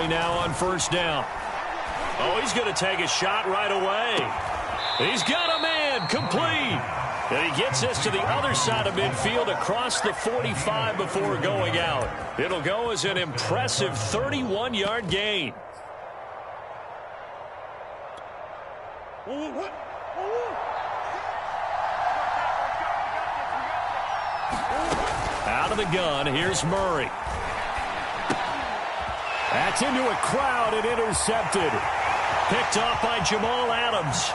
territory now on first down. Oh, he's going to take a shot right away. He's got a man complete. And he gets this to the other side of midfield across the 45 before going out. It'll go as an impressive 31-yard gain. Out of the gun, here's Murray. That's into a crowd and intercepted. Picked off by Jamal Adams.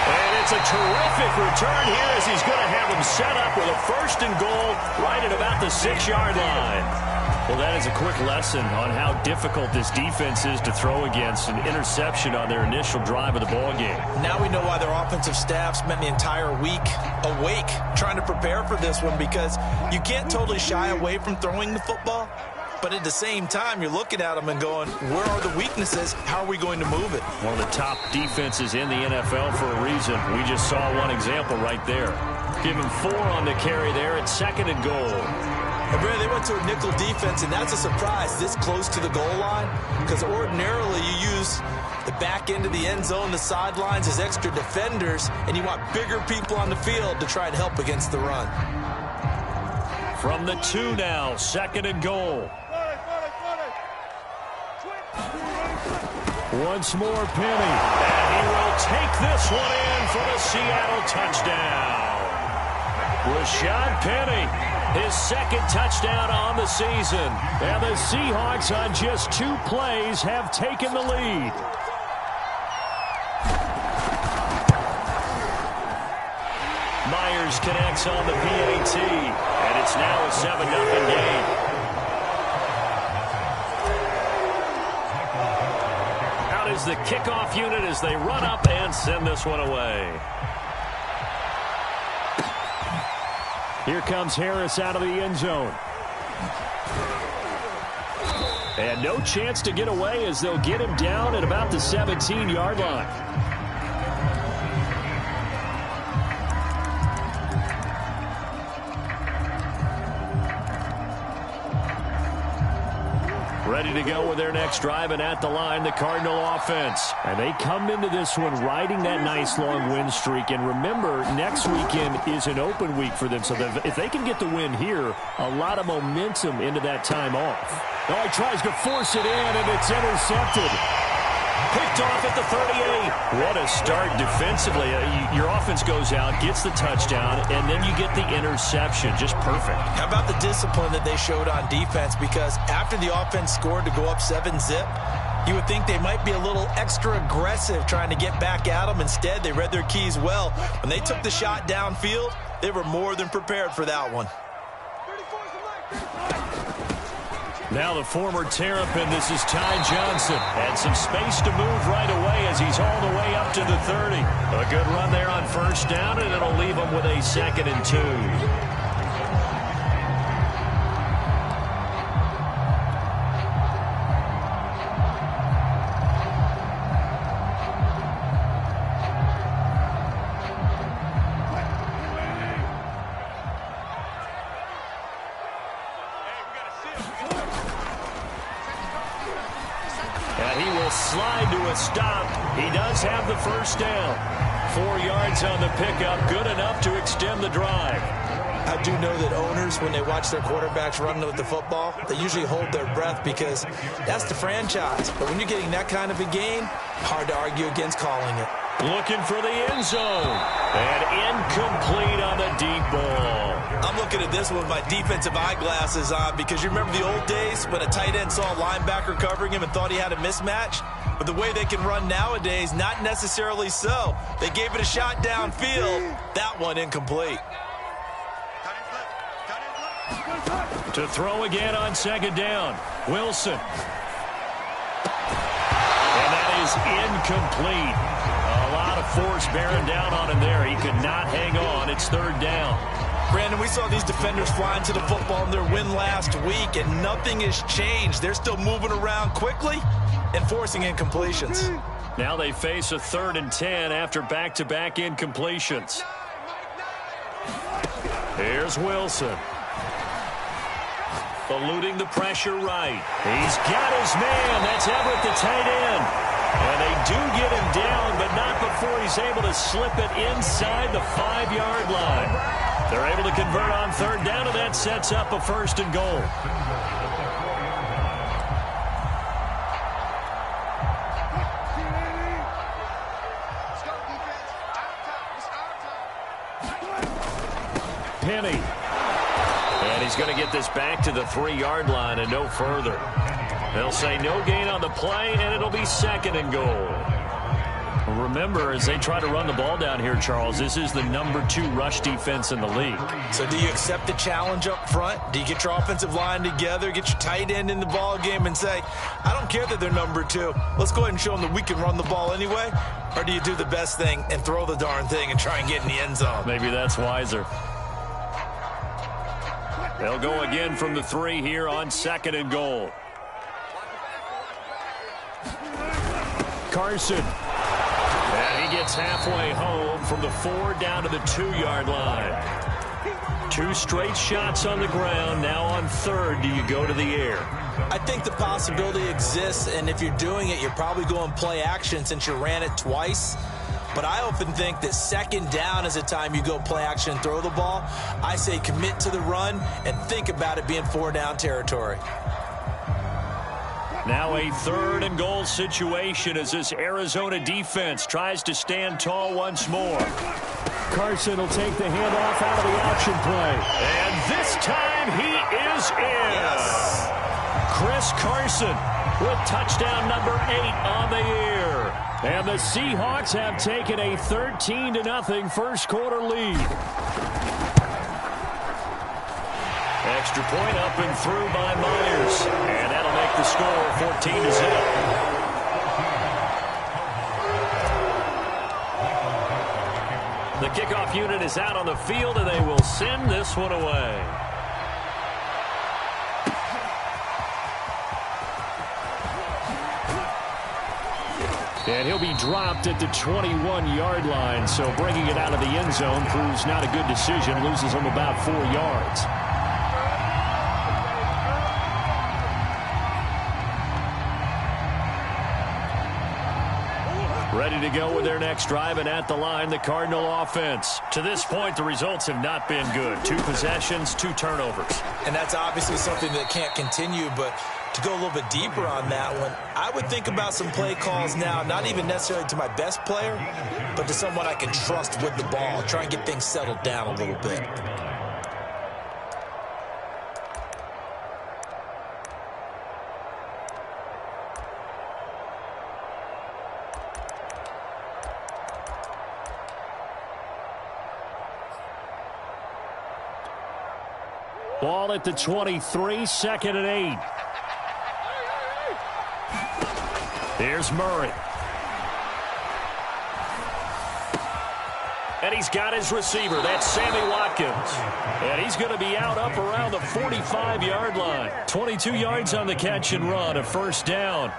And it's a terrific return here as he's going to have him set up with a 1st and goal right at about the 6-yard line. Well, that is a quick lesson on how difficult this defense is to throw against. An interception on their initial drive of the ballgame. Now we know why their offensive staff spent the entire week awake trying to prepare for this one, because you can't totally shy away from throwing the football. But at the same time, you're looking at them and going, where are the weaknesses? How are we going to move it? One of the top defenses in the NFL for a reason. We just saw one example right there. Give him 4 on the carry there at 2nd and goal. And Brad, they went to a nickel defense, and that's a surprise this close to the goal line, because ordinarily you use the back end of the end zone, the sidelines as extra defenders, and you want bigger people on the field to try and help against the run. From the 2 now, 2nd and goal. Once more, Penny. And he will take this one in for the Seattle touchdown. Rashad Penny, his 2nd touchdown on the season. And the Seahawks on just 2 plays have taken the lead. Myers connects on the PAT. And it's now a 7-0 game. Is the kickoff unit as they run up and send this one away. Here comes Harris out of the end zone. And no chance to get away as they'll get him down at about the 17-yard line. Ready to go with their next drive, and at the line, the Cardinal offense. And they come into this one riding that nice long win streak. And remember, next weekend is an open week for them. So if they can get the win here, a lot of momentum into that time off. Oh, he tries to force it in, and it's intercepted. Picked off at the 38. What a start defensively. Your offense goes out, gets the touchdown, and then you get the interception. Just perfect. How about the discipline that they showed on defense? Because after the offense scored to go up 7-zip, you would think they might be a little extra aggressive trying to get back at them. Instead, they read their keys well. When they took the shot downfield, they were more than prepared for that one. Now the former Terrapin, this is Ty Johnson. Had some space to move right away as he's all the way up to the 30. A good run there on first down, and it'll leave him with a 2nd and 2. Slide to a stop. He does have the first down. 4 yards on the pickup, good enough to extend the drive. I do know that owners, when they watch their quarterbacks running with the football, they usually hold their breath because that's the franchise. But when you're getting that kind of a gain, hard to argue against calling it. Looking for the end zone. And incomplete on the deep ball. I'm looking at this one with my defensive eyeglasses on because you remember the old days when a tight end saw a linebacker covering him and thought he had a mismatch? But the way they can run nowadays, not necessarily so. They gave it a shot downfield. That one incomplete. To throw again on 2nd down. Wilson. And that is incomplete. A lot of force bearing down on him there. He could not hang on. It's 3rd down. Brandon, we saw these defenders flying to the football in their win last week, and nothing has changed. They're still moving around quickly and forcing incompletions. Now they face a 3rd and 10 after back-to-back incompletions. Here's Wilson. Eluding the pressure right. He's got his man. That's Everett, the tight end. And they do get him down, but not before he's able to slip it inside the 5-yard line. They're able to convert on third down, and that sets up a 1st and goal. Penny. And he's going to get this back to the 3-yard line and no further. They'll say no gain on the play, and it'll be 2nd and goal. Remember, as they try to run the ball down here, Charles, this is the number 2 rush defense in the league. So do you accept the challenge up front? Do you get your offensive line together, get your tight end in the ball game and say, I don't care that they're number 2. Let's go ahead and show them that we can run the ball anyway? Or do you do the best thing and throw the darn thing and try and get in the end zone? Maybe that's wiser. They'll go again from the 3 here on 2nd and goal. Carson. And he gets halfway home from the 4 down to the 2-yard line. 2 straight shots on the ground. Now on 3rd, do you go to the air? I think the possibility exists, and if you're doing it, you're probably going play action since you ran it twice. But I often think that 2nd down is the time you go play action and throw the ball. I say commit to the run and think about it being 4-down territory. Now a 3rd and goal situation as this Arizona defense tries to stand tall once more. Carson will take the handoff out of the option play. And this time he is in. Yes. Chris Carson with touchdown number 8 on the year. And the Seahawks have taken a 13-0 first quarter lead. Extra point up and through by Myers. And that'll make the score 14-0. The kickoff unit is out on the field, and they will send this one away. And he'll be dropped at the 21-yard line, so bringing it out of the end zone proves not a good decision. Loses him about 4 yards. Ready to go with their next drive, and at the line, the Cardinal offense. To this point, the results have not been good. 2 possessions, 2 turnovers. And that's obviously something that can't continue, but to go a little bit deeper on that one, I would think about some play calls now, not even necessarily to my best player, but to someone I can trust with the ball. Try and get things settled down a little bit. Ball at the 23, 2nd and 8. Here's Murray. And he's got his receiver. That's Sammy Watkins. And he's going to be out up around the 45-yard line. 22 yards on the catch and run, a 1st down.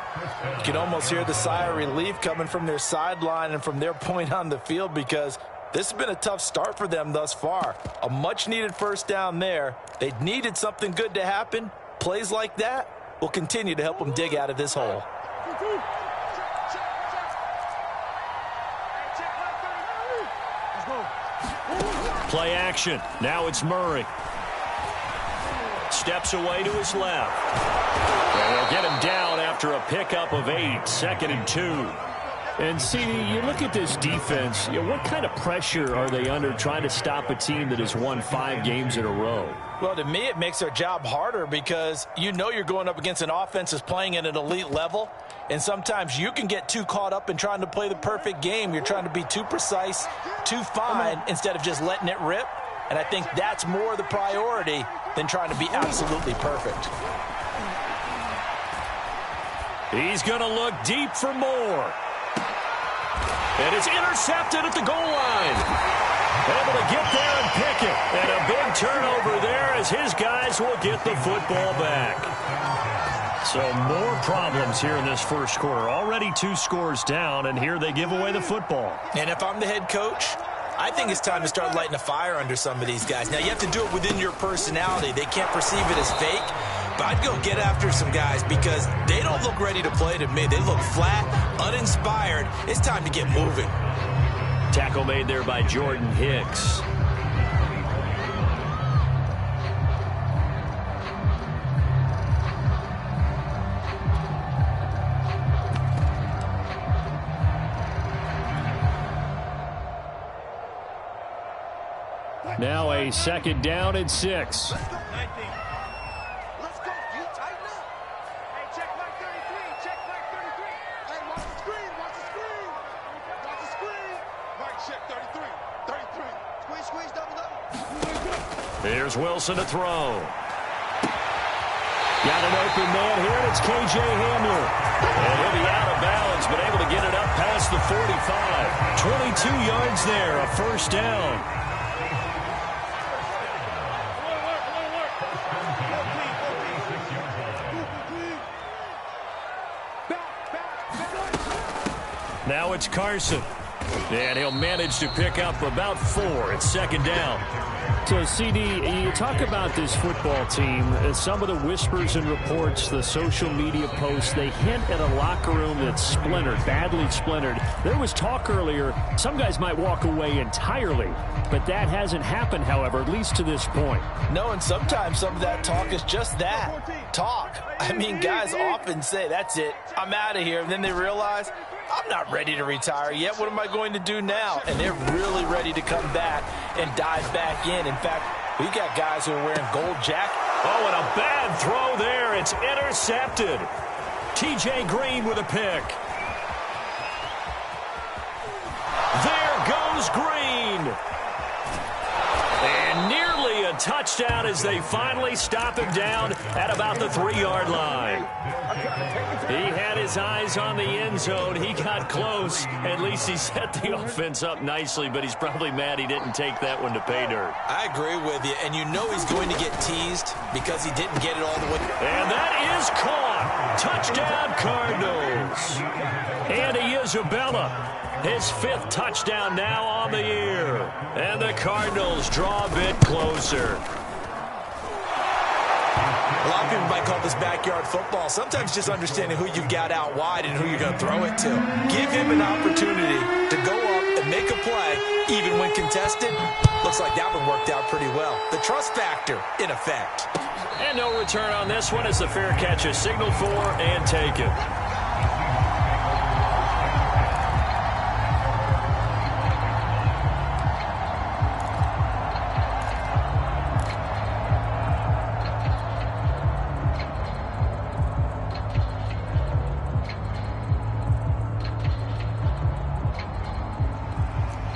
You can almost hear the sigh of relief coming from their sideline and from their point on the field, because this has been a tough start for them thus far. A much-needed 1st down there. They needed something good to happen. Plays like that will continue to help them dig out of this hole. Play action. Now it's Murray. Steps away to his left. And they'll get him down after a pickup of 8, 2nd and 2. And, CD, you look at this defense, what kind of pressure are they under trying to stop a team that has won 5 games in a row? Well, to me, it makes their job harder because you know you're going up against an offense that's playing at an elite level, and sometimes you can get too caught up in trying to play the perfect game. You're trying to be too precise, too fine, instead of just letting it rip. And I think that's more the priority than trying to be absolutely perfect. He's going to look deep for more. And it's intercepted at the goal line. Able to get there and pick it. And a big turnover there as his guys will get the football back. So more problems here in this first quarter. Already 2 scores down, and here they give away the football. And if I'm the head coach, I think it's time to start lighting a fire under some of these guys. Now, you have to do it within your personality. They can't perceive it as fake. I'd go get after some guys because they don't look ready to play to me. They look flat, uninspired. It's time to get moving. Tackle made there by Jordan Hicks. Now a second down and 6. Let's go. You tighten up. Hey, check mark 33. Check mark 33. Hey, watch the screen. Watch the screen. Watch the screen. Mark check 33. 33. Squeeze, double. Here's Wilson to throw. Got an open man here, and it's K.J. Hamler. And he'll be out of bounds, but able to get it up past the 45. 22 yards there, a first down. Now it's Carson. And he'll manage to pick up about 4. It's second down. So, CD, you talk about this football team, some of the whispers and reports, the social media posts, they hint at a locker room that's splintered, badly splintered. There was talk earlier, some guys might walk away entirely, but that hasn't happened, however, at least to this point. No, and sometimes some of that talk is just that, talk. I mean, guys often say, that's it, I'm out of here, and then they realize, I'm not ready to retire yet. What am I going to do now? And they're really ready to come back and dive back in. In fact, we got guys who are wearing gold jackets. Oh, and a bad throw there. It's intercepted. T.J. Green with a pick. There goes Green. And nearly a touchdown as they finally stop him down at about the 3-yard line. He had his eyes on the end zone. He got close. At least he set the offense up nicely, but he's probably mad he didn't take that one to pay dirt. I agree with you, and you know he's going to get teased because he didn't get it all the way. And that is caught. Touchdown, Cardinals. Andy Isabella, his 5th touchdown now on the year. And the Cardinals draw a bit closer. A lot of people might call this backyard football. Sometimes just understanding who you've got out wide and who you're going to throw it to. Give him an opportunity to go up and make a play, even when contested. Looks like that one worked out pretty well. The trust factor, in effect. And no return on this one as the fair catch is signaled for and taken.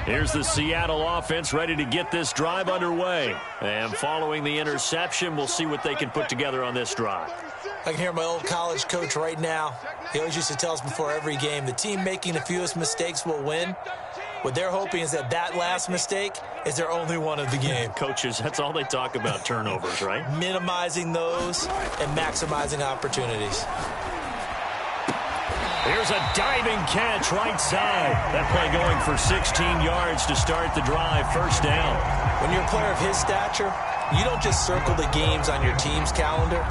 Here's the Seattle offense ready to get this drive underway. And following the interception, we'll see what they can put together on this drive. I can hear my old college coach right now. He always used to tell us before every game, the team making the fewest mistakes will win. What they're hoping is that that last mistake is their only one of the game. Coaches, that's all they talk about, turnovers, right? Minimizing those and maximizing opportunities. Here's a diving catch right side. That play going for 16 yards to start the drive. First down. When you're a player of his stature, you don't just circle the games on your team's calendar.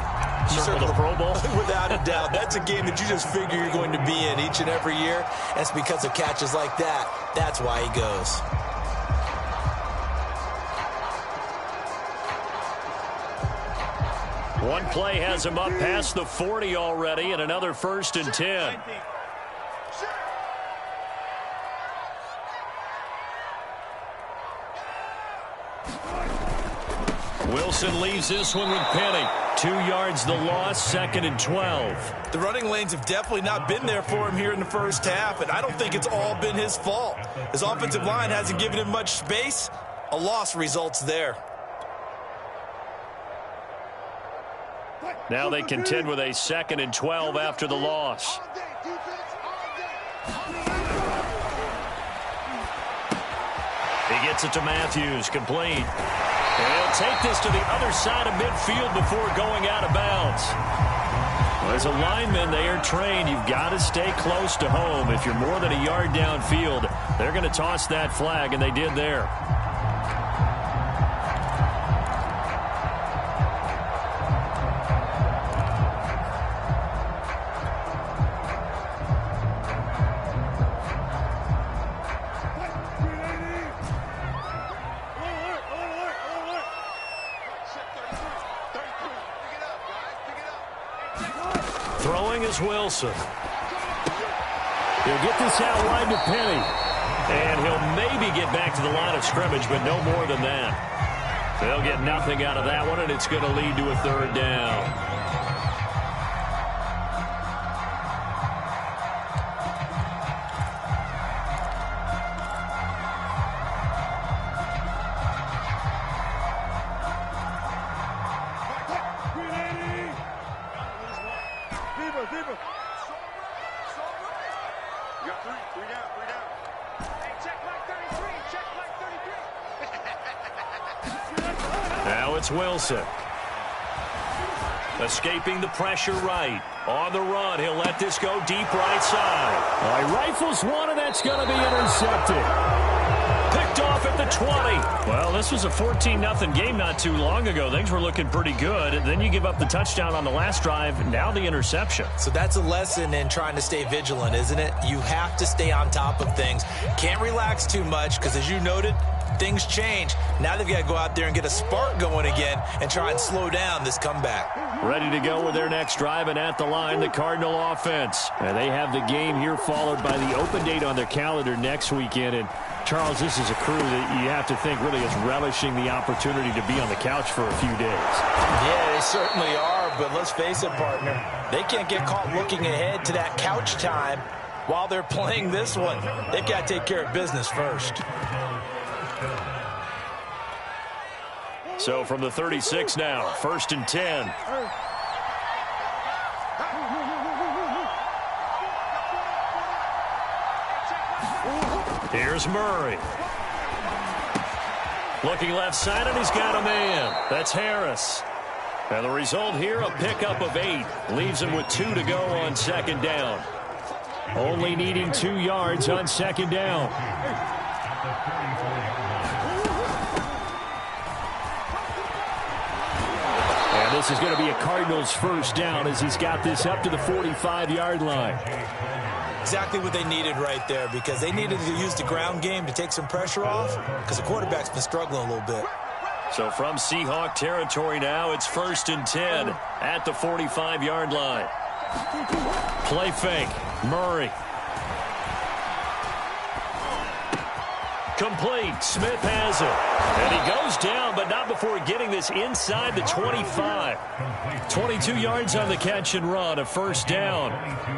You circle the Pro Bowl? Without a doubt. That's a game that you just figure you're going to be in each and every year. And it's because of catches like that. That's why he goes. One play has him up past the 40 already, and another 1st and 10. Wilson leaves this one with Penny. 2 yards the loss, 2nd and 12. The running lanes have definitely not been there for him here in the first half, and I don't think it's all been his fault. His offensive line hasn't given him much space. A loss results there. Now they contend with a 2nd and 12 after the loss. He gets it to Matthews, complete. And he'll take this to the other side of midfield before going out of bounds. Well, as a lineman, they are trained. You've got to stay close to home. If you're more than a yard downfield, they're going to toss that flag, and they did there. throwing is Wilson. He'll get this out wide to Penny. And he'll maybe get back to the line of scrimmage, but no more than that. They'll get nothing out of that one, and it's going to lead to a third down. Now it's Wilson. Escaping the pressure right. On the run, he'll let this go deep right side. All right, rifles one, and that's going to be intercepted. Picked off at the 20. Well, this was a 14-0 game not too long ago. Things were looking pretty good. And then you give up the touchdown on the last drive. Now the interception. So that's a lesson in trying to stay vigilant, isn't it? You have to stay on top of things. Can't relax too much because, as you noted, things change. Now they've got to go out there and get a spark going again and try and slow down this comeback. Ready to go with their next drive, and at the line, the Cardinal offense. And they have the game here followed by the open date on their calendar next weekend. And, Charles, this is a crew that you have to think really is relishing the opportunity to be on the couch for a few days. Yeah, they certainly are, but let's face it, partner. They can't get caught looking ahead to that couch time while they're playing this one. They've got to take care of business first. So from the 36 now, 1st and 10. Here's Murray. Looking left side, and he's got a man. That's Harris. And the result here, a pickup of 8. Leaves him with 2 to go on second down. Only needing 2 yards on second down. This is going to be a Cardinals first down as he's got this up to the 45-yard line. Exactly what they needed right there, because they needed to use the ground game to take some pressure off because the quarterback's been struggling a little bit. So from Seahawk territory now, it's 1st and 10 at the 45-yard line. Play fake. Murray. Complete. Smith has it. And he goes down, but not before getting this inside the 25. 22 yards on the catch and run, a first down.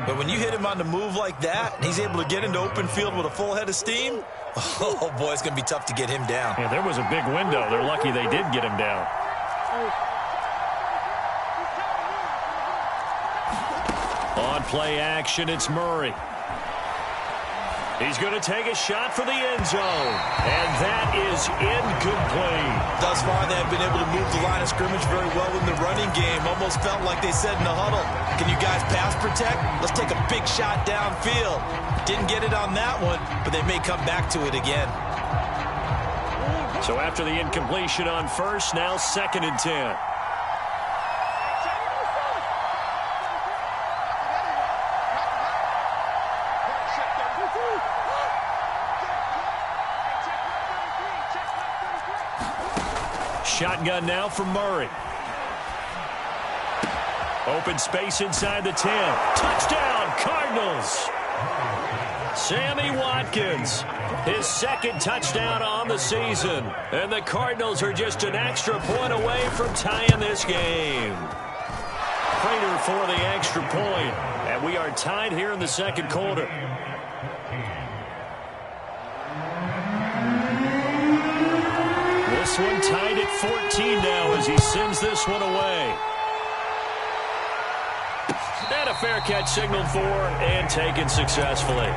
But when you hit him on the move like that, and he's able to get into open field with a full head of steam, oh, boy, it's going to be tough to get him down. Yeah, there was a big window. They're lucky they did get him down. On play action, it's Murray. He's going to take a shot for the end zone. And that is incomplete. Thus far, they have been able to move the line of scrimmage very well in the running game. Almost felt like they said in the huddle, can you guys pass protect? Let's take a big shot downfield. Didn't get it on that one, but they may come back to it again. So after the incompletion on first, now 2nd and 10. Shotgun now for Murray. Open space inside the 10. Touchdown, Cardinals. Sammy Watkins, his 2nd touchdown on the season. And the Cardinals are just an extra point away from tying this game. Prater for the extra point. And we are tied here in the second quarter. This one tied at 14 now as he sends this one away. And a fair catch signaled for and taken successfully.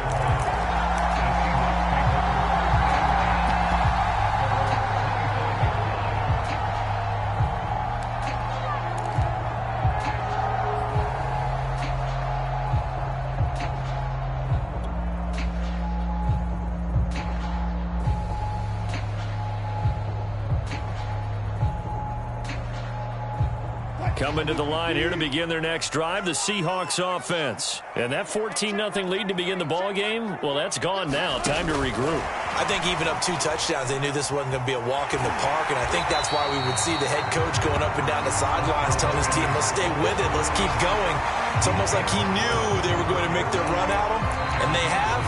Coming to the line here to begin their next drive, the Seahawks offense. And that 14-0 lead to begin the ball game, well, that's gone now. Time to regroup. I think even up 2 touchdowns, they knew this wasn't going to be a walk in the park, and I think that's why we would see the head coach going up and down the sidelines telling his team, let's stay with it, let's keep going. It's almost like he knew they were going to make their run at him, and they have.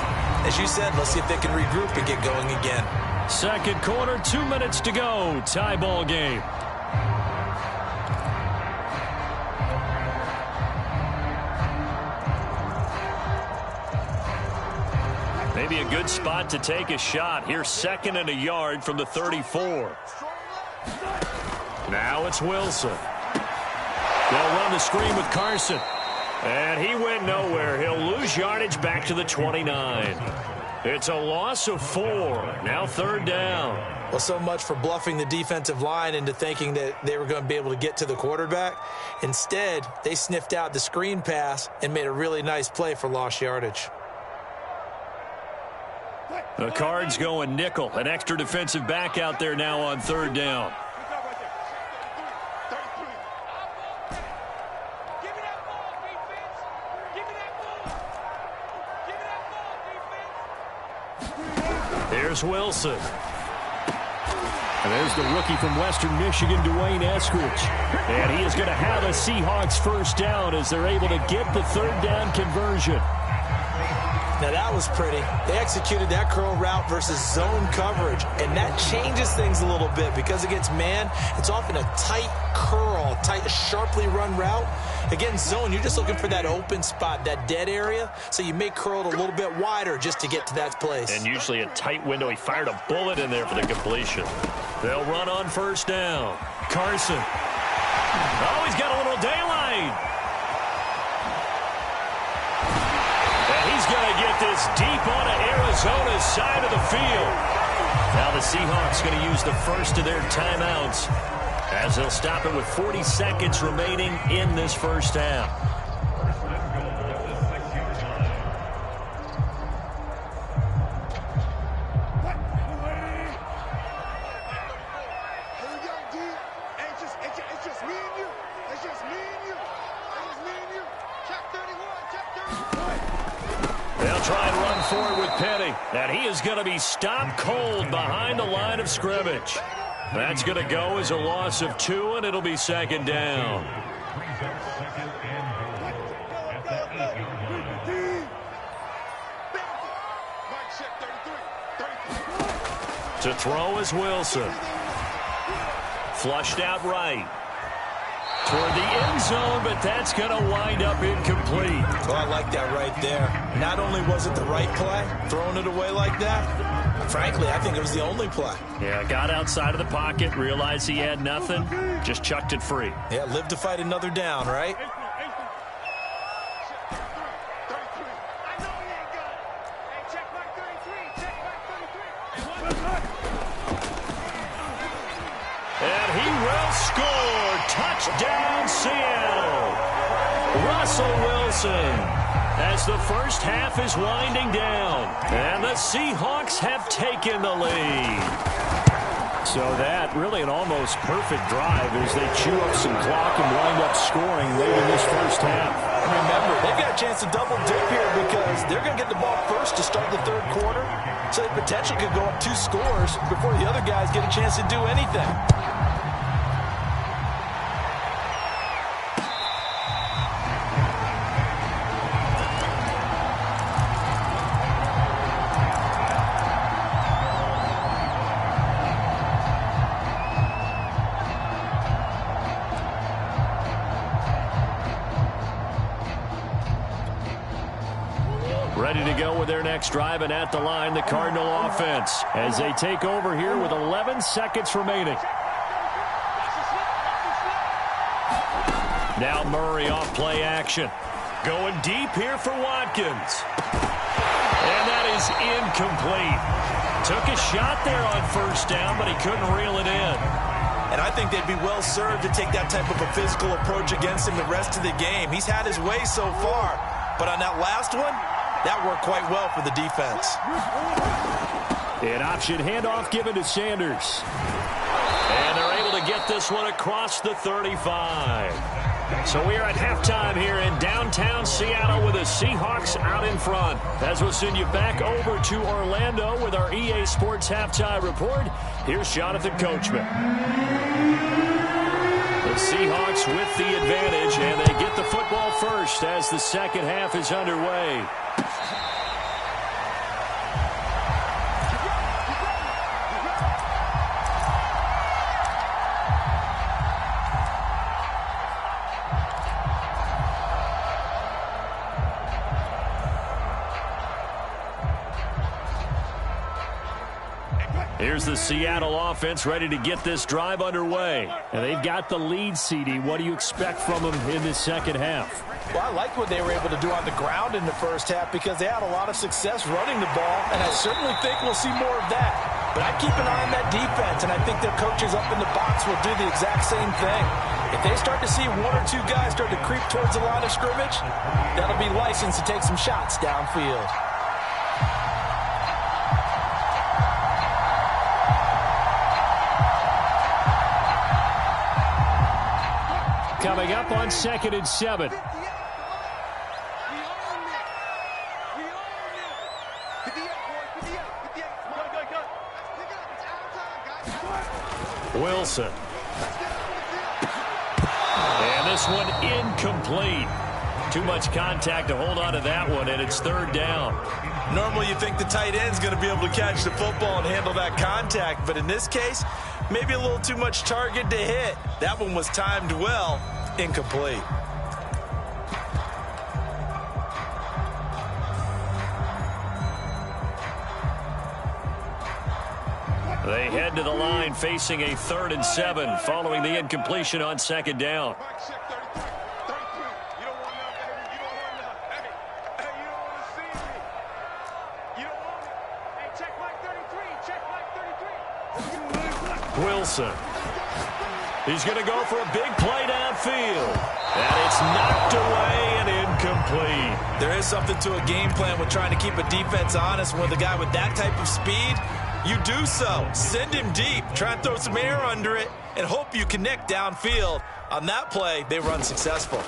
As you said, let's see if they can regroup and get going again. Second quarter, 2 minutes to go. Tie ball game. Maybe a good spot to take a shot. Here's 2nd and a yard from the 34. Now it's Wilson. They'll run the screen with Carson. And he went nowhere. He'll lose yardage back to the 29. It's a loss of 4. Now 3rd down. Well, so much for bluffing the defensive line into thinking that they were going to be able to get to the quarterback. Instead, they sniffed out the screen pass and made a really nice play for lost yardage. The Cards going nickel. An extra defensive back out there now on 3rd down. Here's Wilson. And there's the rookie from Western Michigan, Dwayne Eskridge. And he is going to have a Seahawks first down as they're able to get the 3rd down conversion. Now, that was pretty. They executed that curl route versus zone coverage, and that changes things a little bit because against man, it's often a tight curl, tight, sharply run route. Against zone, you're just looking for that open spot, that dead area, so you may curl it a little bit wider just to get to that place. And usually a tight window. He fired a bullet in there for the completion. They'll run on 1st down. Carson. Oh, he's got a little daylight. He's going to get this deep onto Arizona's side of the field. Now the Seahawks going to use the first of their timeouts as they'll stop it with 40 seconds remaining in this first half. And he is going to be stopped cold behind the line of scrimmage. That's going to go as a loss of 2, and it'll be 2nd down. To throw is Wilson. Flushed out right. Toward the end zone, but that's going to wind up incomplete. Well, I like that right there. Not only was it the right play, throwing it away like that, frankly, I think it was the only play. Yeah, got outside of the pocket, realized he had nothing, just chucked it free. Yeah, live to fight another down, right? And he will score. Touchdown, Seattle. Russell Wilson as the first half is winding down. And the Seahawks have taken the lead. So that really an almost perfect drive as they chew up some clock and wind up scoring late in this first half. Remember, they've got a chance to double dip here because they're going to get the ball first to start the 3rd quarter. So they potentially could go up 2 scores before the other guys get a chance to do anything. Ready to go with their next drive, and at the line, the Cardinal offense as they take over here with 11 seconds remaining. Now Murray off play action. Going deep here for Watkins. And that is incomplete. Took a shot there on 1st down, but he couldn't reel it in. And I think they'd be well served to take that type of a physical approach against him the rest of the game. He's had his way so far, but on that last one, that worked quite well for the defense. An option handoff given to Sanders. And they're able to to get this one across the 35. So we are at halftime here in downtown Seattle with the Seahawks out in front. As we'll send you back over to Orlando with our EA Sports Halftime Report, here's Jonathan Coachman. The Seahawks with the advantage, and they get the football first as the second half is underway. Here's the Seattle offense ready to get this drive underway. And they've got the lead, CD. What do you expect from them in the second half? Well, I like what they were able to do on the ground in the first half because they had a lot of success running the ball, and I certainly think we'll see more of that. But I keep an eye on that defense, and I think their coaches up in the box will do the exact same thing. If they start to see one or two guys start to creep towards the line of scrimmage, that'll be licensed to take some shots downfield. Coming up on 2nd and 7. Wilson. And this one incomplete. Too much contact to hold on to that one, and it's 3rd down. Normally you think the tight end's going to be able to catch the football and handle that contact, but in this case, maybe a little too much target to hit. That one was timed well. Incomplete. They head to the line facing a 3rd and 7 following the incompletion on 2nd down. Wilson. He's going to go for a big play downfield. And it's knocked away and incomplete. There is something to a game plan with trying to keep a defense honest. With a guy with that type of speed, you do so. Send him deep. Try and throw some air under it and hope you connect downfield. On that play, they were unsuccessful.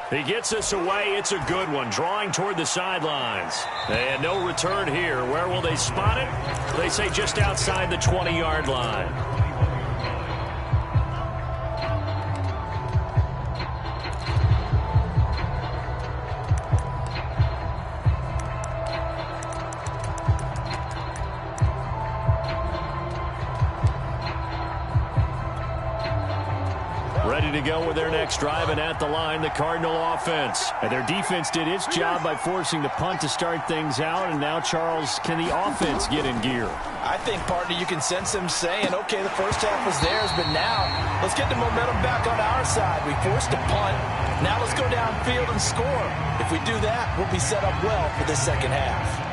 He gets us away. It's a good one. Drawing toward the sidelines. And no return here. Where will they spot it? They say just outside the 20-yard line. Ready to go with their next drive, and at the line, the Cardinal offense. And their defense did its job by forcing the punt to start things out, and now, Charles, can the offense get in gear? I think, partner, you can sense them saying, okay, the first half was theirs, but now let's get the momentum back on our side. We forced a punt. Now let's go downfield and score. If we do that, we'll be set up well for this second half.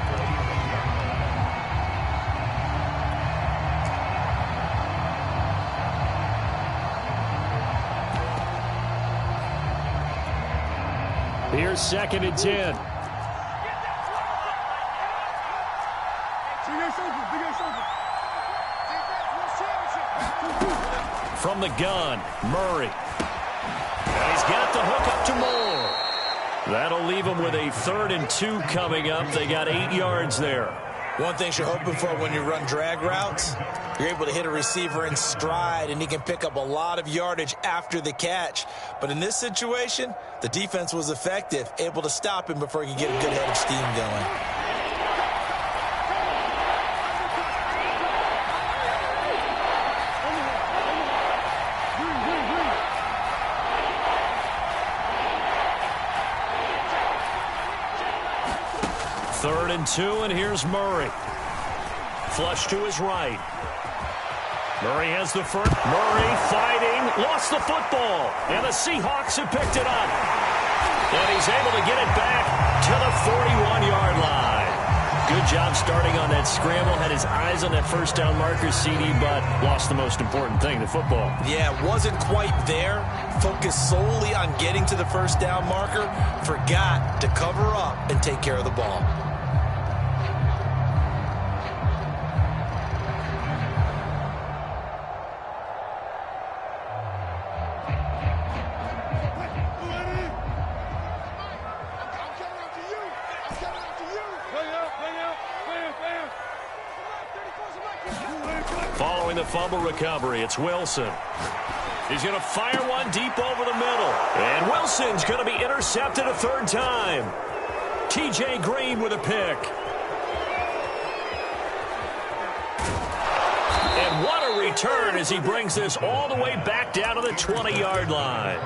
Here's 2nd and 10. From the gun, Murray. And he's got the hook up to Moore. That'll leave him with a 3rd and 2 coming up. They got 8 yards there. One thing you're hoping for when you run drag routes, you're able to hit a receiver in stride, and he can pick up a lot of yardage after the catch. But in this situation, the defense was effective, able to stop him before he could get a good head of steam going. Third and 2, and here's Murray. Flush to his right. Murray has the first. Murray fighting, lost the football, and the Seahawks have picked it up. And he's able to get it back to the 41-yard line. Good job starting on that scramble. Had his eyes on that first down marker, CD, but lost the most important thing, the football. Yeah, wasn't quite there. Focused solely on getting to the first down marker. Forgot to cover up and take care of the ball. throwing the fumble recovery. It's Wilson. He's going to fire one deep over the middle. And Wilson's going to be intercepted a third time. T.J. Green with a pick. And what a return as he brings this all the way back down to the 20-yard line.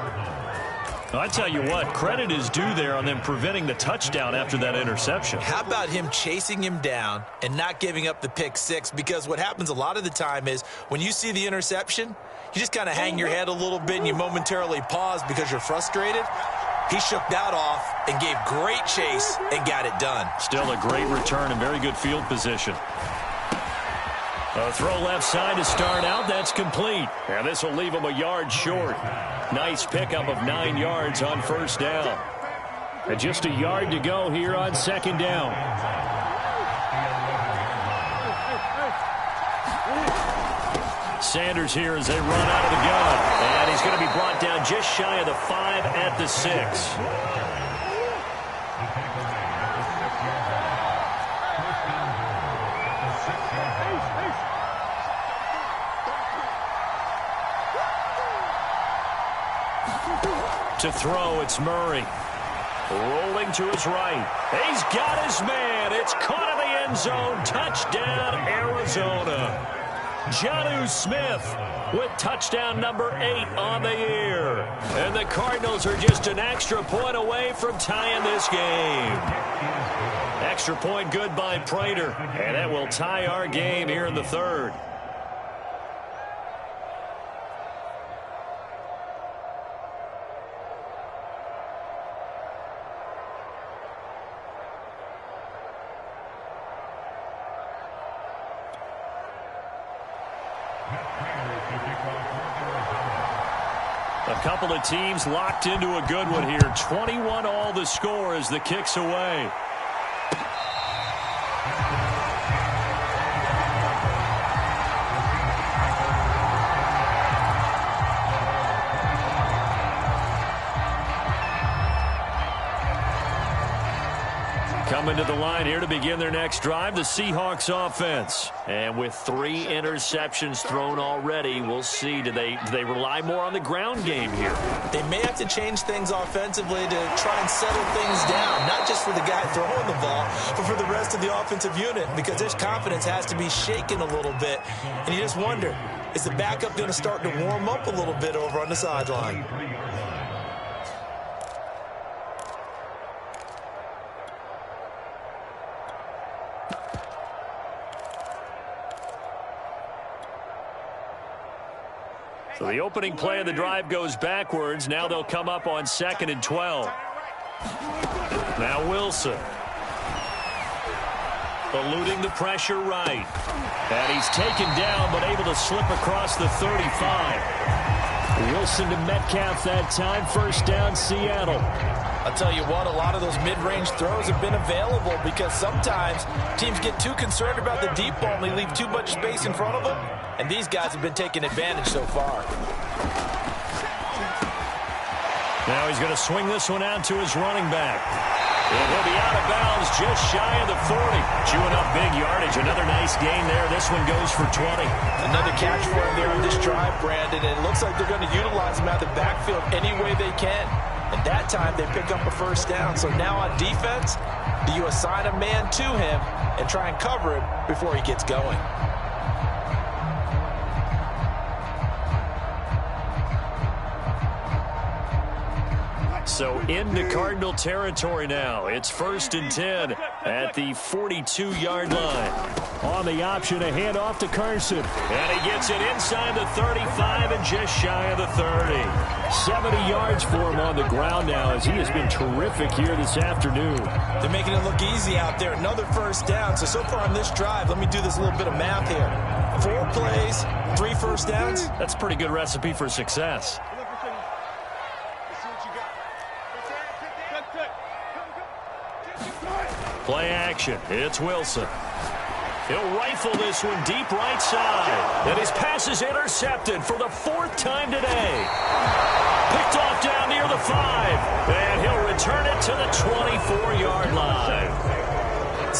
I tell you what, credit is due there on them preventing the touchdown after that interception. How about him chasing him down and not giving up the pick six? Because what happens a lot of the time is when you see the interception, you just kind of hang your head a little bit and you momentarily pause because you're frustrated. He shook that off and gave great chase and got it done. Still a great return and very good field position. A throw left side to start out. That's complete. And this will leave him a yard short. Nice pickup of 9 yards on first down. And just a yard to go here on second down. Sanders here as they run out of the gun. And he's going to be brought down just shy of the 5 at the 6. To throw, it's Murray. Rolling to his right. He's got his man. It's caught in the end zone. Touchdown, Arizona. Jonnu Smith with touchdown number 8 on the year. And the Cardinals are just an extra point away from tying this game. Extra point good by Prater. And that will tie our game here in the third. A couple of teams locked into a good one here. 21 all the score as the kick's away. Coming to the line here to begin their next drive, the Seahawks offense. And with 3 interceptions thrown already, we'll see. Do they rely more on the ground game here? They may have to change things offensively to try and settle things down, not just for the guy throwing the ball, but for the rest of the offensive unit, because their confidence has to be shaken a little bit. And you just wonder, is the backup going to start to warm up a little bit over on the sideline? So the opening play of the drive goes backwards. Now they'll come up on 2nd and 12. Now Wilson. Eluding the pressure right. And he's taken down but able to slip across the 35. Wilson to Metcalf that time. First down, Seattle. I'll tell you what, a lot of those mid-range throws have been available because sometimes teams get too concerned about the deep ball and they leave too much space in front of them. And these guys have been taking advantage so far. Now he's going to swing this one out to his running back. And he'll be out of bounds just shy of the 40. Chewing up big yardage. Another nice gain there. This one goes for 20. Another catch for him there on this drive, Brandon. And it looks like they're going to utilize him out of the backfield any way they can. And that time they pick up a first down. So now on defense, do you assign a man to him and try and cover him before he gets going? So into Cardinal territory now. It's 1st and 10 at the 42-yard line. On the option, a handoff to Carson. And he gets it inside the 35 and just shy of the 30. 70 yards for him on the ground now as he has been terrific here this afternoon. They're making it look easy out there. Another first down. So far on this drive, let me do this little bit of math here. 4 plays, 3 first downs. That's a pretty good recipe for success. Play action. It's Wilson. He'll rifle this one deep right side. And his pass is intercepted for the 4th time today. Picked off down near the 5. And he'll return it to the 24-yard line.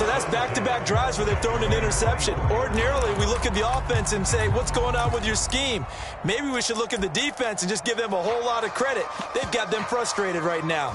So that's back-to-back drives where they've thrown an interception. Ordinarily, we look at the offense and say, what's going on with your scheme? Maybe we should look at the defense and just give them a whole lot of credit. They've got them frustrated right now.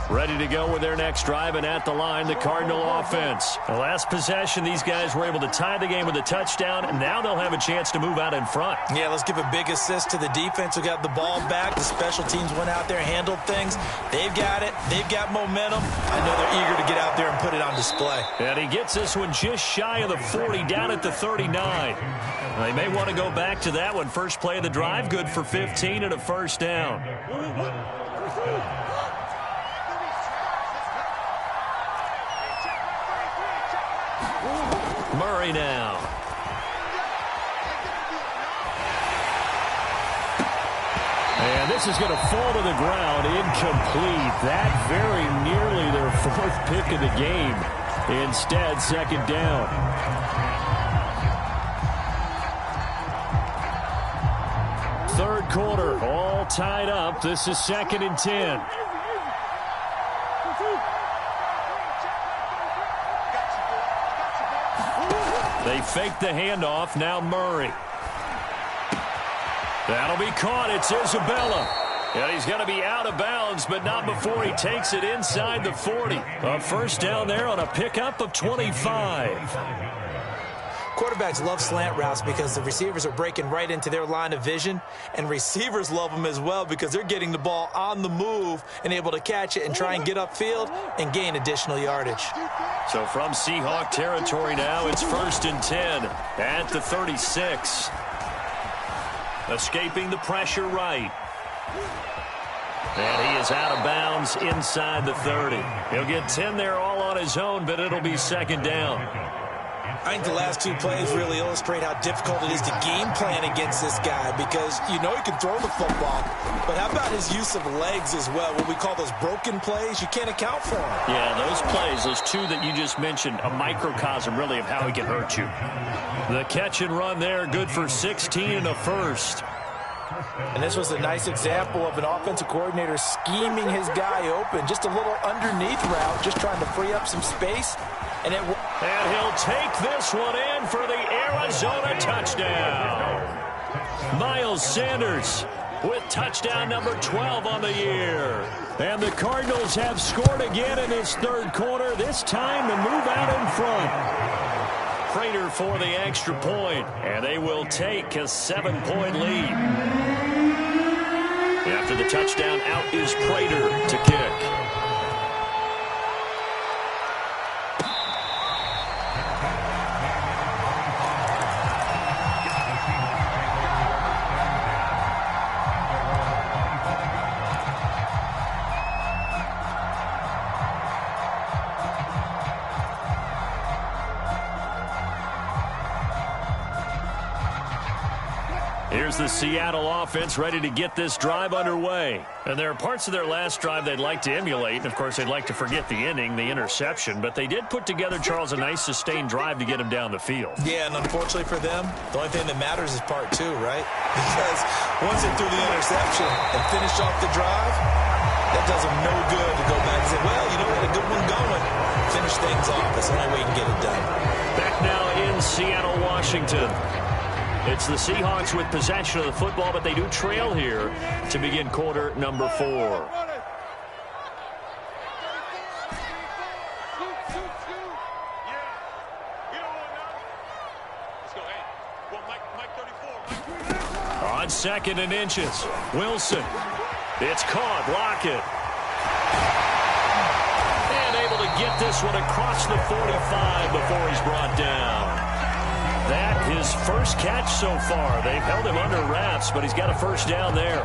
Ready to go with their next drive, and at the line, the Cardinal offense. The last possession, these guys were able to tie the game with a touchdown, and now they'll have a chance to move out in front. Yeah, let's give a big assist to the defense who got the ball back. The special teams went out there, handled things. They've got it. They've got momentum. I know they're eager to get out there and put it on display. And he gets this one just shy of the 40, down at the 39. They may want to go back to that one. First play of the drive, good for 15 and a first down. Murray now. And this is going to fall to the ground, incomplete. That very nearly their fourth pick of the game. Instead, second down. Third quarter, all tied up. This is 2nd and 10. They fake the handoff. Now Murray. That'll be caught. It's Isabella. And he's going to be out of bounds, but not before he takes it inside the 40. A first down there on a pickup of 25. Quarterbacks love slant routes because the receivers are breaking right into their line of vision, and receivers love them as well because they're getting the ball on the move and able to catch it and try and get upfield and gain additional yardage. So from Seahawk territory now, it's 1st and 10 at the 36. Escaping the pressure right. And he is out of bounds inside the 30. He'll get 10 there all on his own, but it'll be second down. I think the last two plays really illustrate how difficult it is to game plan against this guy because you know he can throw the football, but how about his use of legs as well? What we call those broken plays, you can't account for them. Yeah, those plays, those two that you just mentioned, a microcosm really of how he can hurt you. The catch and run there, good for 16 and a first. And this was a nice example of an offensive coordinator scheming his guy open, just a little underneath route, just trying to free up some space. And he'll take this one in for the Arizona touchdown. Miles Sanders with touchdown number 12 on the year. And the Cardinals have scored again in this third quarter, this time to move out in front. Prater for the extra point, and they will take a 7-point lead. After the touchdown, out is Prater to kick. Here's the Seattle offense ready to get this drive underway. And there are parts of their last drive they'd like to emulate. And, of course, they'd like to forget the inning, the interception. But they did put together, Charles, a nice sustained drive to get him down the field. Yeah, and unfortunately for them, the only thing that matters is part two, right? Because once they threw the interception and finished off the drive, that does them no good to go back and say, well, you know, we had a good one going. Finish things off. That's the only way you can get it done. Back now in Seattle, Washington. It's the Seahawks with possession of the football, but they do trail here to begin quarter number 4. On 2nd and inches, Wilson. It's caught. Lockett. And able to get this one across the 45 before he's brought down. That his first catch so far. They've held him under wraps, but he's got a first down there.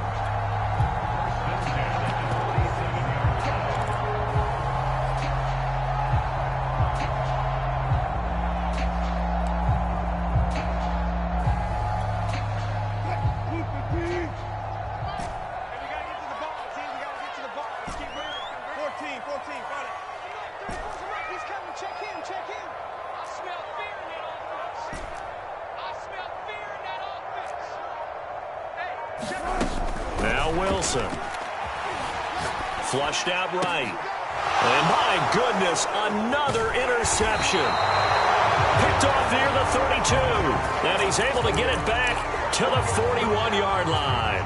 Now Wilson. Flushed out right. And my goodness, another interception. Picked off near the 32. And he's able to get it back to the 41-yard line.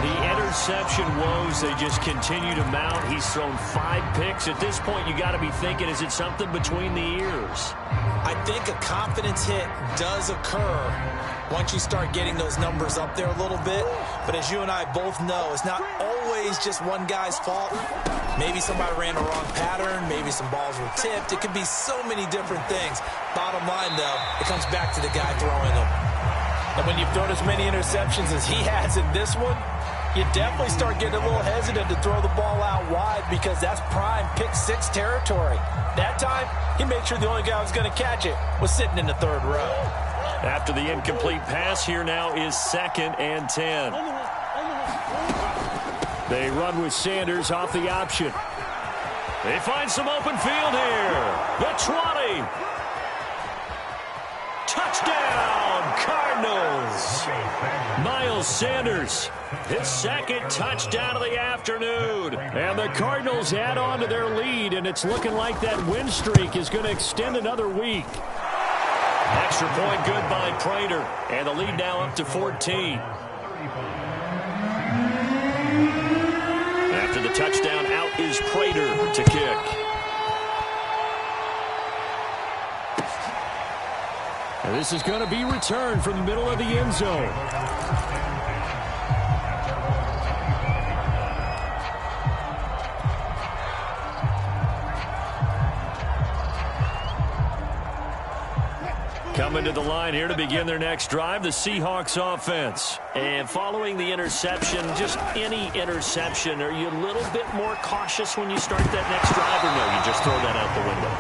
The interception woes, they just continue to mount. He's thrown 5 picks. At this point, you got to be thinking, is it something between the ears? I think a confidence hit does occur once you start getting those numbers up there a little bit. But as you and I both know, it's not always just one guy's fault. Maybe somebody ran a wrong pattern. Maybe some balls were tipped. It could be so many different things. Bottom line, though, it comes back to the guy throwing them. And when you've thrown as many interceptions as he has in this one, you definitely start getting a little hesitant to throw the ball out wide because that's prime pick-6 territory. That time, he made sure the only guy who was going to catch it was sitting in the 3rd row. After the incomplete pass, here now is 2nd and 10. They run with Sanders off the option. They find some open field here. The 20. Touchdown, Cardinals. Miles Sanders, his 2nd touchdown of the afternoon. And the Cardinals add on to their lead, and it's looking like that win streak is going to extend another week. Extra point good by Prater, and the lead now up to 14. After the touchdown, out is Prater to kick. And this is going to be returned from the middle of the end zone. Coming to the line here to begin their next drive, the Seahawks offense. And following the interception, just any interception, are you a little bit more cautious when you start that next drive, or no, you just throw that out the window?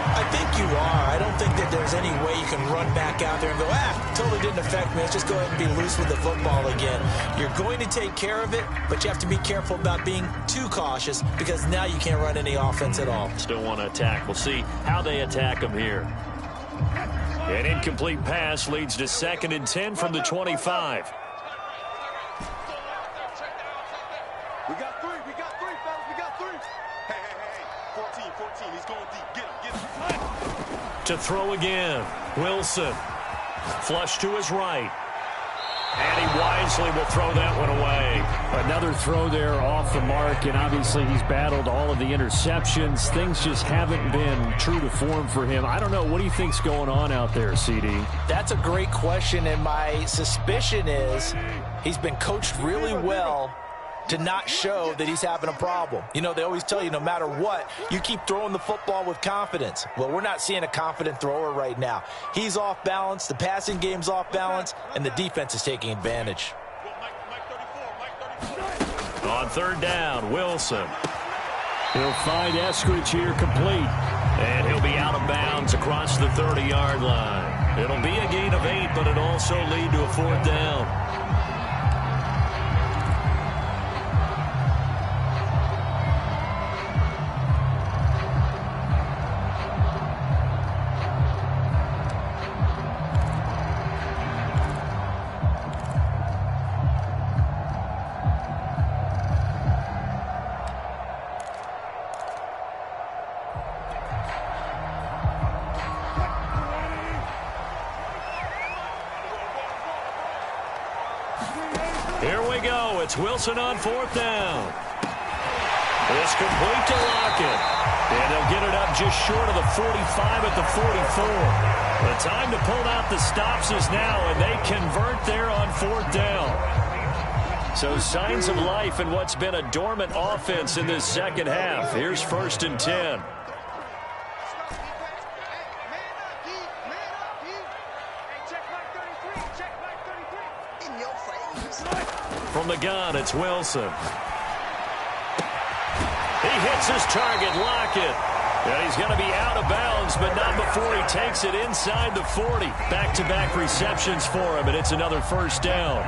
I think you are. I don't think that there's any way you can run back out there and go, totally didn't affect me. Let's just go ahead and be loose with the football again. You're going to take care of it, but you have to be careful about being too cautious because now you can't run any offense at all. Still want to attack. We'll see how they attack them here. An incomplete pass leads to 2nd and 10 from the 25. We got 3, fellas, we got 3. Hey, 14, he's going deep. Get him. To throw again, Wilson. Flush to his right. And he wisely will throw that one away. Another throw there off the mark, and obviously he's battled all of the interceptions. Things just haven't been true to form for him. I don't know. What do you think's going on out there, CD? That's a great question, and my suspicion is he's been coached really well to not show that he's having a problem. You know, they always tell you no matter what, you keep throwing the football with confidence. Well, we're not seeing a confident thrower right now. He's off balance, the passing game's off balance, and the defense is taking advantage. On 3rd down, Wilson. He'll find Eskridge here complete. And he'll be out of bounds across the 30-yard line. It'll be a gain of 8, but it'll also lead to a 4th down. Here we go. It's Wilson on 4th down. It's complete to Lockett. And they'll get it up just short of the 45 at the 44. The time to pull out the stops is now, and they convert there on 4th down. So signs of life in what's been a dormant offense in this 2nd half. Here's 1st and 10. From the gun, it's Wilson. He hits his target, Lockett. And he's going to be out of bounds, but not before he takes it inside the 40. Back-to-back receptions for him, and it's another 1st down.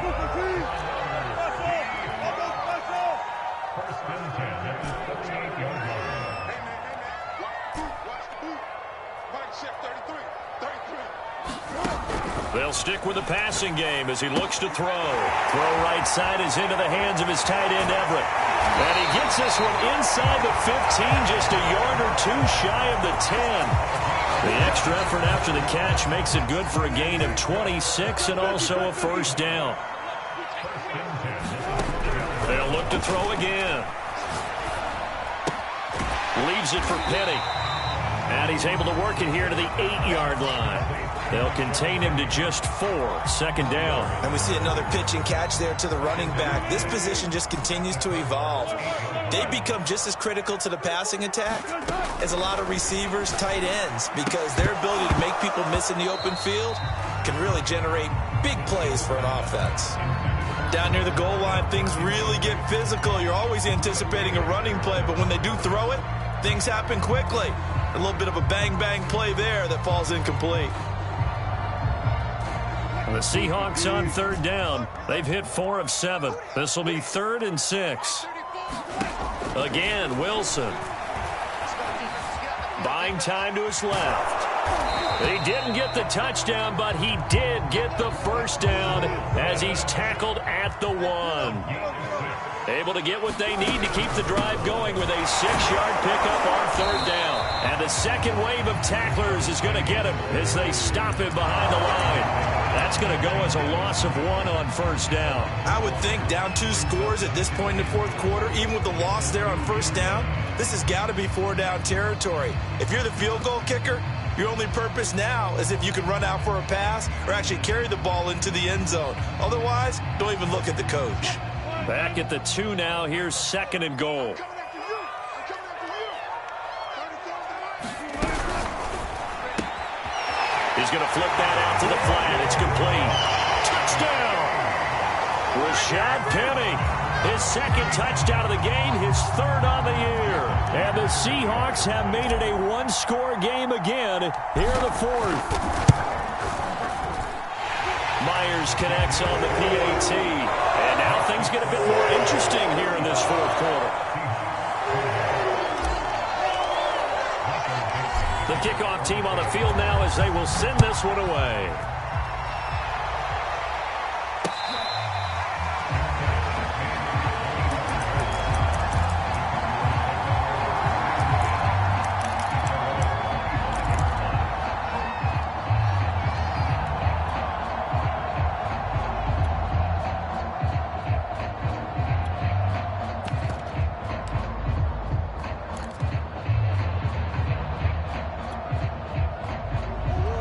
Right check 33. 33. They'll stick with the passing game as he looks to throw. Throw right side is into the hands of his tight end, Everett. And he gets this one inside the 15, just a yard or two shy of the 10. The extra effort after the catch makes it good for a gain of 26 and also a first down. They'll look to throw again. Leaves it for Penny. And he's able to work it here to the 8-yard line. They'll contain him to just 4. Second down. And we see another pitch and catch there to the running back. This position just continues to evolve. They become just as critical to the passing attack as a lot of receivers, tight ends, because their ability to make people miss in the open field can really generate big plays for an offense. Down near the goal line, things really get physical. You're always anticipating a running play, but when they do throw it, things happen quickly. A little bit of a bang-bang play there that falls incomplete. The Seahawks on third down. They've hit 4 of 7. This will be 3rd and 6. Again, Wilson. Buying time to his left. He didn't get the touchdown, but he did get the first down as he's tackled at the 1. Able to get what they need to keep the drive going with a 6-yard pickup on third down. And the second wave of tacklers is going to get him as they stop him behind the line. That's going to go as a loss of 1 on first down. I would think down 2 scores at this point in the fourth quarter, even with the loss there on first down, this has got to be 4-down territory. If you're the field goal kicker, your only purpose now is if you can run out for a pass or actually carry the ball into the end zone. Otherwise, don't even look at the coach. Back at the 2 now. Here's 2nd and goal. He's going to flip that out to the flat. It's complete. Touchdown! Rashad Penny. His 2nd touchdown of the game, his 3rd on the year. And the Seahawks have made it a 1-score game again here in the 4th. Myers connects on the PAT. And now things get a bit more interesting here in this 4th quarter. The kickoff team on the field now as they will send this one away.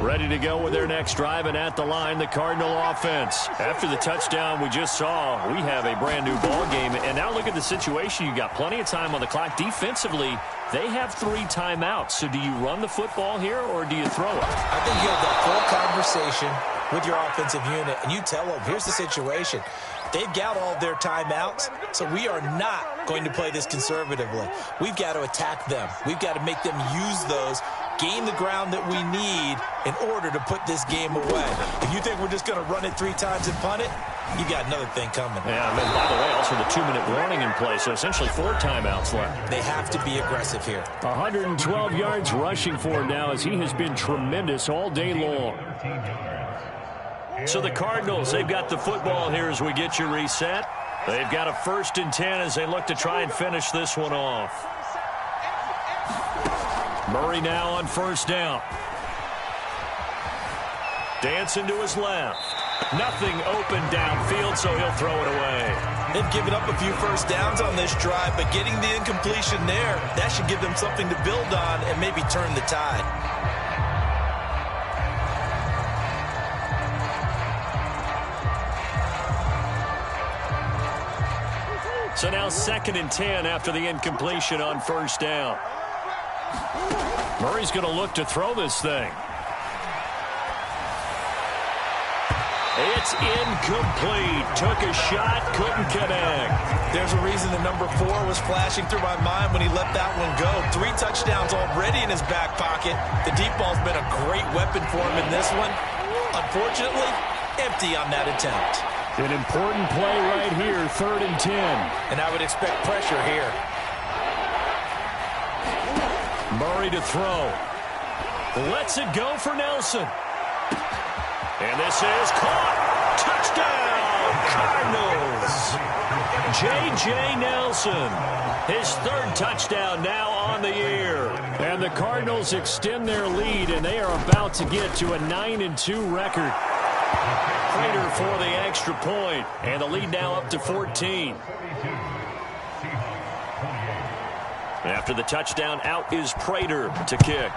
Ready to go with their next drive, and at the line, the Cardinal offense. After the touchdown we just saw, we have a brand new ball game. And now look at the situation. You got plenty of time on the clock. Defensively, they have 3 timeouts. So do you run the football here or do you throw it? I think you have that full conversation with your offensive unit, and you tell them, here's the situation. They've got all of their timeouts, so we are not going to play this conservatively. We've got to attack them. We've got to make them use those, gain the ground that we need in order to put this game away. If you think we're just going to run it 3 times and punt it, you got another thing coming. Yeah, and then, by the way, also the 2-minute warning in play, so essentially 4 timeouts left. They have to be aggressive here. 112 yards rushing for him now as he has been tremendous all day long. So the Cardinals, they've got the football here as we get you reset. They've got a 1st and 10 as they look to try and finish this one off. Murray now on 1st down. Dancing to his left. Nothing open downfield, so he'll throw it away. They've given up a few first downs on this drive, but getting the incompletion there, that should give them something to build on and maybe turn the tide. So now 2nd and 10 after the incompletion on 1st down. Murray's going to look to throw this thing. It's incomplete. Took a shot, couldn't connect. There's a reason the number 4 was flashing through my mind when he let that one go. 3 touchdowns already in his back pocket. The deep ball's been a great weapon for him in this one. Unfortunately, empty on that attempt. An important play right here, 3rd and 10. And I would expect pressure here. Murray to throw. Lets it go for Nelson. And this is caught. Touchdown, Cardinals. J.J. Nelson, his third touchdown now on the year. And the Cardinals extend their lead, and they are about to get to a 9-2 record. Prater for the extra point, and the lead now up to 14. After the touchdown, out is Prater to kick.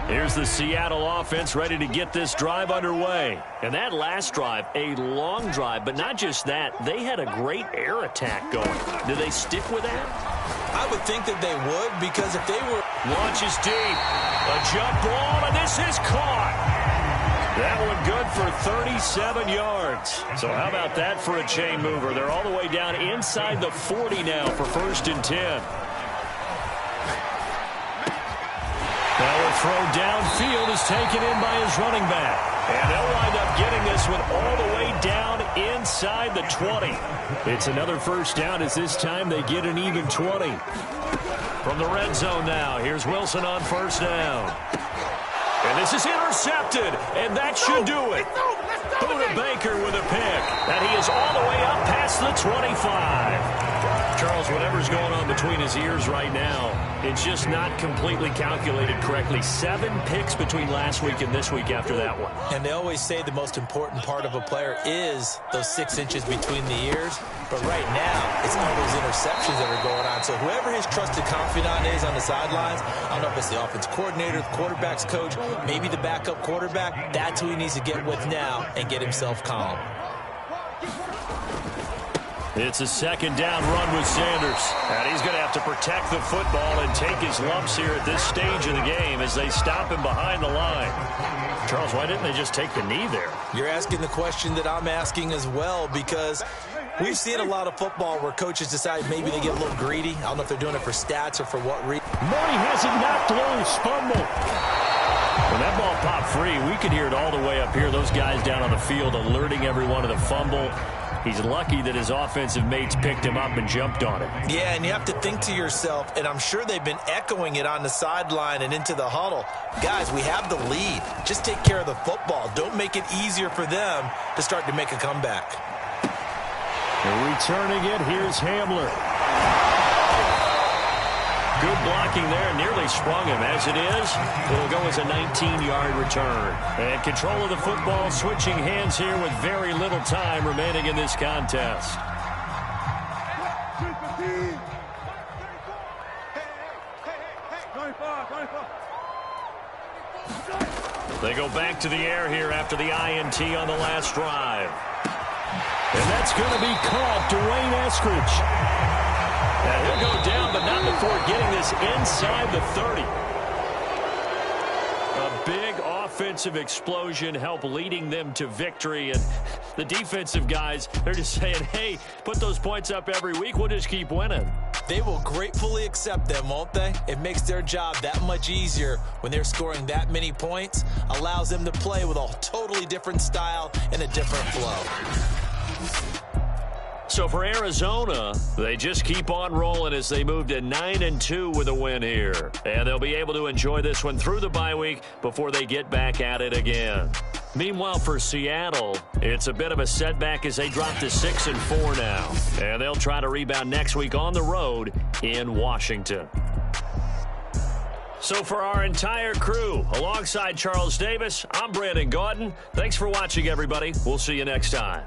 Here's the Seattle offense ready to get this drive underway. And that last drive, a long drive, but not just that. They had a great air attack going. Do they stick with that? I would think that they would, because if they were... Launches deep. A jump ball, and this is caught. That one good for 37 yards. So how about that for a chain mover? They're all the way down inside the 40 now for 1st and 10. That will throw downfield is taken in by his running back. And they'll wind up getting this one all the way down inside the 20. It's another first down as this time they get an even 20. From the red zone now, here's Wilson on first down. And this is intercepted, and that should do it. Buda Baker with a pick. And he is all the way up past the 25. Charles, whatever's going on between his ears right now, it's just not completely calculated correctly. 7 picks between last week and this week after that one. And they always say the most important part of a player is those 6 inches between the ears. But right now, it's all those interceptions that are going on. So whoever his trusted confidant is on the sidelines, I don't know if it's the offense coordinator, the quarterback's coach, maybe the backup quarterback, that's who he needs to get with now and get himself calm. It's a second down run with Sanders. And he's going to have to protect the football and take his lumps here at this stage of the game as they stop him behind the line. Charles, why didn't they just take the knee there? You're asking the question that I'm asking as well, because we've seen a lot of football where coaches decide maybe they get a little greedy. I don't know if they're doing it for stats or for what reason. Marty has it knocked loose. Fumble. When that ball popped free, we could hear it all the way up here. Those guys down on the field alerting everyone of the fumble. He's lucky that his offensive mates picked him up and jumped on it. Yeah, and you have to think to yourself, and I'm sure they've been echoing it on the sideline and into the huddle. Guys, we have the lead. Just take care of the football. Don't make it easier for them to start to make a comeback. And returning it, here's Hamler. Good blocking there, nearly sprung him. As it is, it'll go as a 19-yard return. And control of the football, switching hands here with very little time remaining in this contest. They go back to the air here after the INT on the last drive. And that's going to be caught. Dwayne Eskridge. And he'll go down, but not before getting this inside the 30. A big offensive explosion helped leading them to victory. And the defensive guys, they're just saying, hey, put those points up every week. We'll just keep winning. They will gratefully accept them, won't they? It makes their job that much easier when they're scoring that many points. Allows them to play with a totally different style and a different flow. So for Arizona, they just keep on rolling as they move to 9-2 with a win here. And they'll be able to enjoy this one through the bye week before they get back at it again. Meanwhile, for Seattle, it's a bit of a setback as they drop to 6-4 now. And they'll try to rebound next week on the road in Washington. So for our entire crew, alongside Charles Davis, I'm Brandon Gaudin. Thanks for watching, everybody. We'll see you next time.